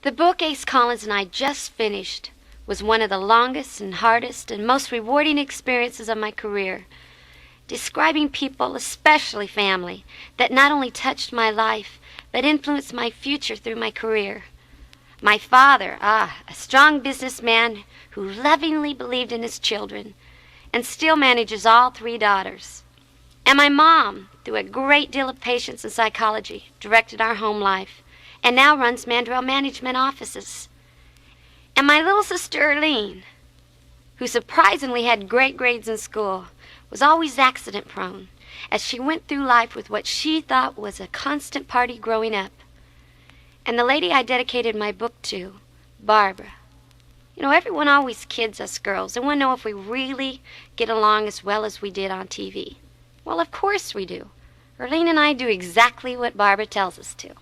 The book Ace Collins and I just finished was one of the longest and hardest and most rewarding experiences of my career, describing people, especially family, that not only touched my life, but influenced my future through my career. My father, a strong businessman who lovingly believed in his children and still manages all 3 daughters. And my mom, through a great deal of patience and psychology, directed our home life and now runs Mandrell Management offices. And my little sister Erlene, who surprisingly had great grades in school, was always accident prone as she went through life with what she thought was a constant party growing up. And the lady I dedicated my book to, Barbara. You know, everyone always kids us girls and want to know if we really get along as well as we did on TV. Well, of course we do. Erlene and I do exactly what Barbara tells us to.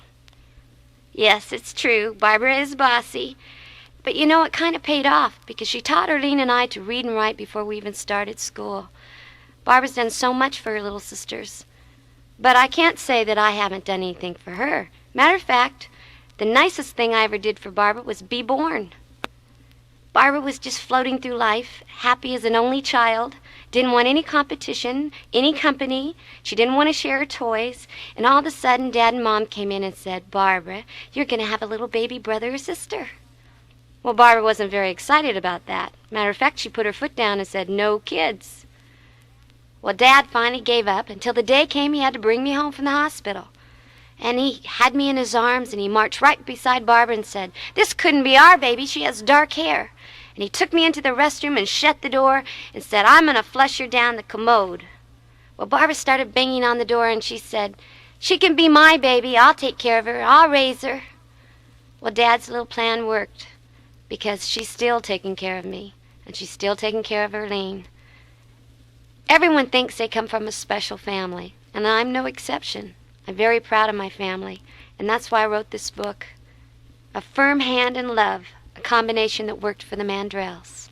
Yes, it's true, Barbara is bossy. But you know, it kind of paid off because she taught Erlene and I to read and write before we even started school. Barbara's done so much for her little sisters. But I can't say that I haven't done anything for her. Matter of fact, the nicest thing I ever did for Barbara was be born. Barbara was just floating through life, happy as an only child, didn't want any competition, any company. She didn't want to share her toys. And all of a sudden, Dad and Mom came in and said, "Barbara, you're going to have a little baby brother or sister." Well, Barbara wasn't very excited about that. Matter of fact, she put her foot down and said, "No kids." Well, Dad finally gave up until the day came he had to bring me home from the hospital. And he had me in his arms, and he marched right beside Barbara and said, "This couldn't be our baby. She has dark hair." And he took me into the restroom and shut the door and said, "I'm going to flush her down the commode." Well, Barbara started banging on the door, and she said, "She can be my baby. I'll take care of her. I'll raise her." Well, Dad's little plan worked because she's still taking care of me, and she's still taking care of Erlene. Everyone thinks they come from a special family, and I'm no exception. I'm very proud of my family, and that's why I wrote this book. A firm hand and love, a combination that worked for the Mandrells.